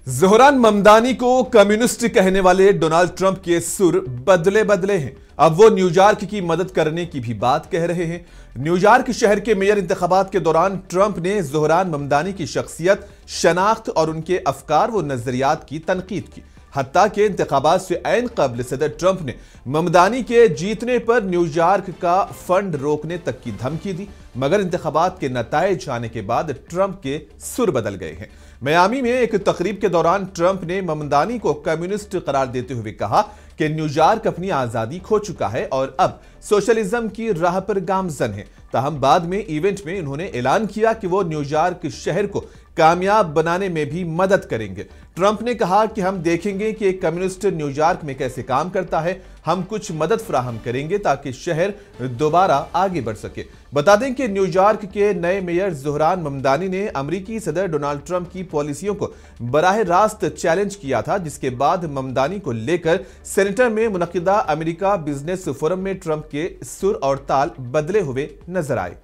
ज़ोहरान ममदानी को कम्युनिस्ट कहने वाले डोनाल्ड ट्रंप के सुर बदले बदले हैं। अब वो न्यूयॉर्क की मदद करने की भी बात कह रहे हैं। न्यूयॉर्क शहर के मेयर इंतखाबात के दौरान ट्रंप ने ज़ोहरान ममदानी की शख्सियत, शनाख्त और उनके अफकार व नजरियात की तनकीद की। हत्ता के इंतखाबात से ऐन कबल सदर ट्रंप ने ममदानी के जीतने पर न्यूयॉर्क का फंड रोकने तक की धमकी दी, मगर इंतखाबात के नताइज आने के बाद ट्रंप के सुर बदल गए हैं। मियामी में एक तकरीब के दौरान ट्रंप ने ममदानी को कम्युनिस्ट करार देते हुए कहा कि न्यूयॉर्क अपनी आजादी खो चुका है और अब सोशलिज्म की राह पर गामजन है। ताहम बाद में इवेंट में उन्होंने ऐलान किया कि वो न्यूयॉर्क शहर को कामयाब बनाने में भी मदद करेंगे। ट्रंप ने कहा कि हम देखेंगे कि एक कम्युनिस्ट न्यूयॉर्क में कैसे काम करता है, हम कुछ मदद फराहम करेंगे ताकि शहर दोबारा आगे बढ़ सके। बता दें कि न्यूयॉर्क के नए मेयर ज़ोहरान ममदानी ने अमेरिकी सदर डोनाल्ड ट्रंप की पॉलिसियों को बराह रास्त चैलेंज किया था, जिसके बाद ममदानी को लेकर सेनेटर में मुनक्किदा अमेरिका बिजनेस फोरम में ट्रंप के सुर और ताल बदले हुए नजर आए।